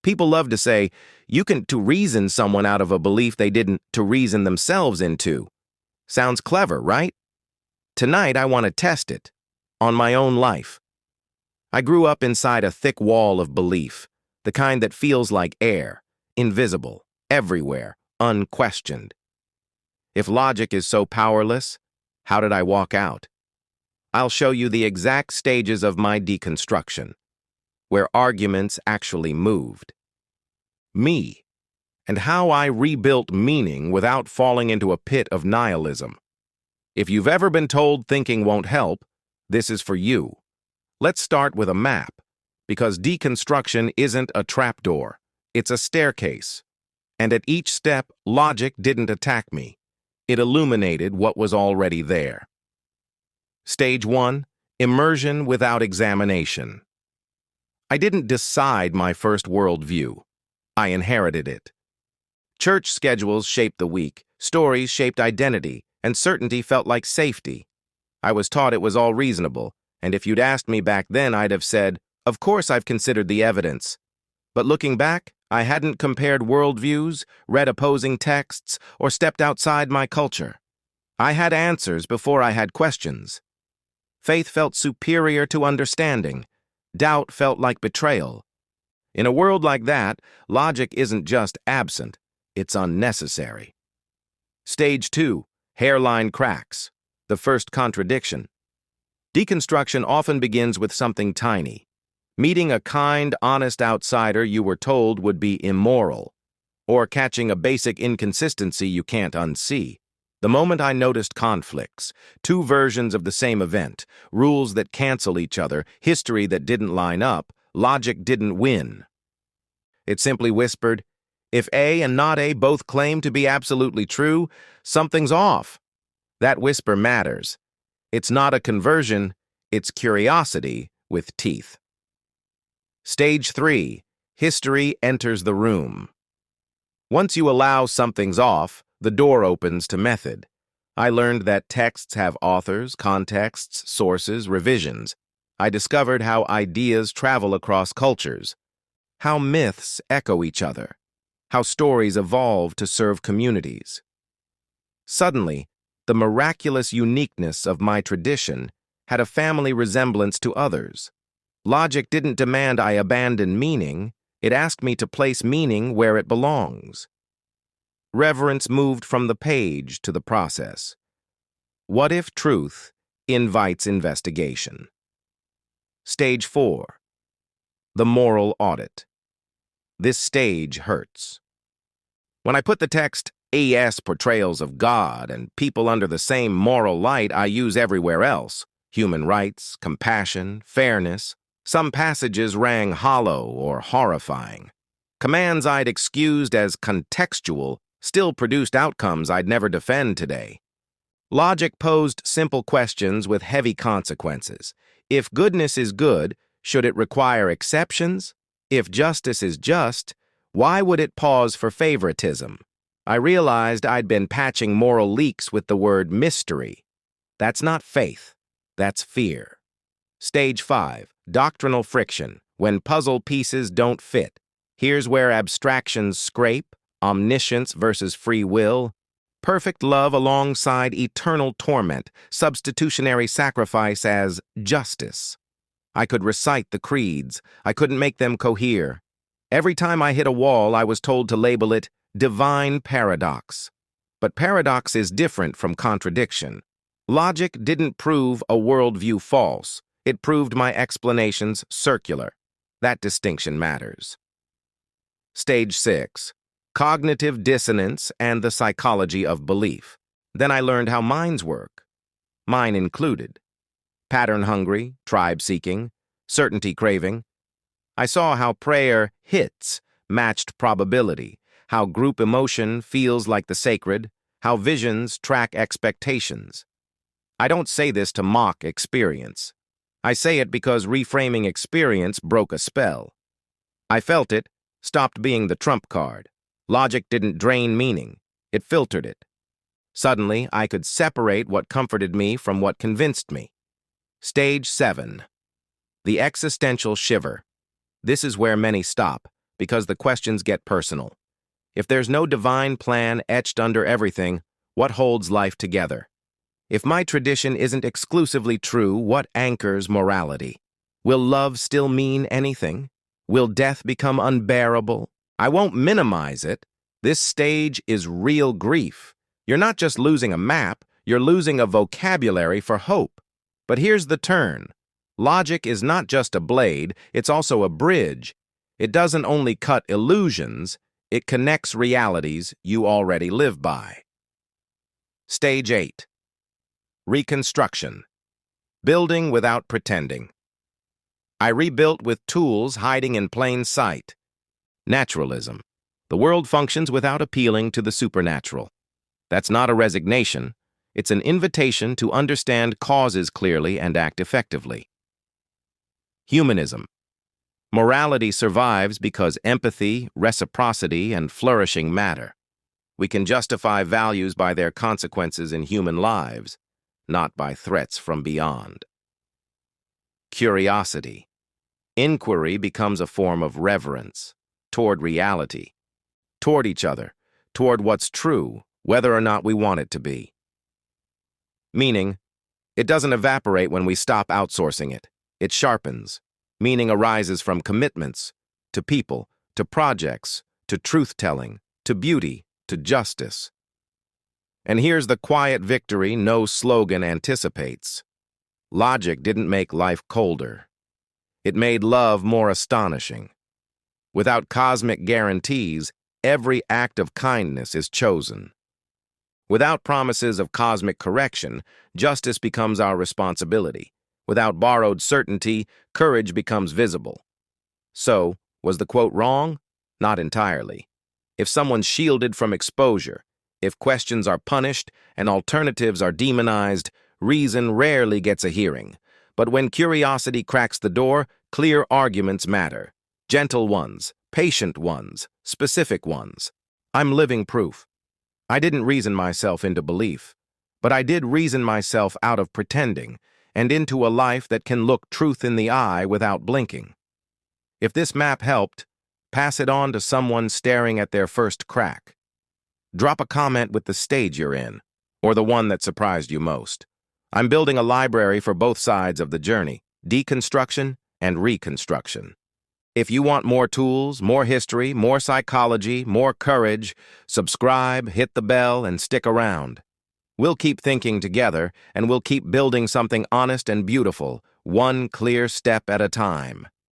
People love to say, you can to reason someone out of a belief they didn't to reason themselves into. Sounds clever, right? Tonight I want to test it. On my own life. I grew up inside a thick wall of belief, the kind that feels like air, invisible, everywhere, unquestioned. If logic is so powerless, how did I walk out? I'll show you the exact stages of my deconstruction, where arguments actually moved. Me, and how I rebuilt meaning without falling into a pit of nihilism. If you've ever been told thinking won't help, this is for you. Let's start with a map, because deconstruction isn't a trapdoor, it's a staircase. And at each step, logic didn't attack me. It illuminated what was already there. Stage 1, immersion without examination. I didn't decide my first worldview. I inherited it. Church schedules shaped the week, stories shaped identity, and certainty felt like safety. I was taught it was all reasonable, and if you'd asked me back then, I'd have said, of course I've considered the evidence. But looking back, I hadn't compared worldviews, read opposing texts, or stepped outside my culture. I had answers before I had questions. Faith felt superior to understanding. Doubt felt like betrayal. In a world like that, logic isn't just absent, it's unnecessary. Stage 2, hairline cracks, the first contradiction. Deconstruction often begins with something tiny. Meeting a kind, honest outsider you were told would be immoral, or catching a basic inconsistency you can't unsee. The moment I noticed conflicts, two versions of the same event, rules that cancel each other, history that didn't line up, logic didn't win. It simply whispered, if A and not A both claim to be absolutely true, something's off. That whisper matters. It's not a conversion, it's curiosity with teeth. Stage 3, history enters the room. Once you allow something's off, the door opens to method. I learned that texts have authors, contexts, sources, revisions. I discovered how ideas travel across cultures, how myths echo each other, how stories evolve to serve communities. Suddenly, the miraculous uniqueness of my tradition had a family resemblance to others. Logic didn't demand I abandon meaning, it asked me to place meaning where it belongs. Reverence moved from the page to the process. What if truth invites investigation? Stage 4, the moral audit. This stage hurts. When I put the text, AS portrayals of God and people under the same moral light I use everywhere else, human rights, compassion, fairness, some passages rang hollow or horrifying. Commands I'd excused as contextual still produced outcomes I'd never defend today. Logic posed simple questions with heavy consequences. If goodness is good, should it require exceptions? If justice is just, why would it pause for favoritism? I realized I'd been patching moral leaks with the word mystery. That's not faith, that's fear. Stage 5, doctrinal friction, when puzzle pieces don't fit. Here's where abstractions scrape, omniscience versus free will, perfect love alongside eternal torment, substitutionary sacrifice as justice. I could recite the creeds, I couldn't make them cohere. Every time I hit a wall, I was told to label it divine paradox. But paradox is different from contradiction. Logic didn't prove a worldview false, it proved my explanations circular. That distinction matters. Stage 6, cognitive dissonance and the psychology of belief. Then I learned how minds work. Mine included. Pattern-hungry, tribe-seeking, certainty craving. I saw how prayer hits matched probability, how group emotion feels like the sacred, how visions track expectations. I don't say this to mock experience. I say it because reframing experience broke a spell. I felt it, stopped being the trump card. Logic didn't drain meaning, it filtered it. Suddenly, I could separate what comforted me from what convinced me. Stage 7, the existential shiver. This is where many stop, because the questions get personal. If there's no divine plan etched under everything, what holds life together? If my tradition isn't exclusively true, what anchors morality? Will love still mean anything? Will death become unbearable? I won't minimize it. This stage is real grief. You're not just losing a map, you're losing a vocabulary for hope. But here's the turn. Logic is not just a blade, it's also a bridge. It doesn't only cut illusions, it connects realities you already live by. Stage 8. Reconstruction. Building without pretending. I rebuilt with tools hiding in plain sight. Naturalism. The world functions without appealing to the supernatural. That's not a resignation. It's an invitation to understand causes clearly and act effectively. Humanism. Morality survives because empathy, reciprocity, and flourishing matter. We can justify values by their consequences in human lives, not by threats from beyond. Curiosity. Inquiry becomes a form of reverence toward reality, toward each other, toward what's true, whether or not we want it to be. Meaning, it doesn't evaporate when we stop outsourcing it. It sharpens. Meaning arises from commitments, to people, to projects, to truth-telling, to beauty, to justice. And here's the quiet victory no slogan anticipates. Logic didn't make life colder. It made love more astonishing. Without cosmic guarantees, every act of kindness is chosen. Without promises of cosmic correction, justice becomes our responsibility. Without borrowed certainty, courage becomes visible. So, was the quote wrong? Not entirely. If someone's shielded from exposure, if questions are punished and alternatives are demonized, reason rarely gets a hearing. But when curiosity cracks the door, clear arguments matter. Gentle ones, patient ones, specific ones. I'm living proof. I didn't reason myself into belief, but I did reason myself out of pretending, and into a life that can look truth in the eye without blinking. If this map helped, pass it on to someone staring at their first crack. Drop a comment with the stage you're in, or the one that surprised you most. I'm building a library for both sides of the journey, deconstruction and reconstruction. If you want more tools, more history, more psychology, more courage, subscribe, hit the bell, and stick around. We'll keep thinking together, and we'll keep building something honest and beautiful, one clear step at a time.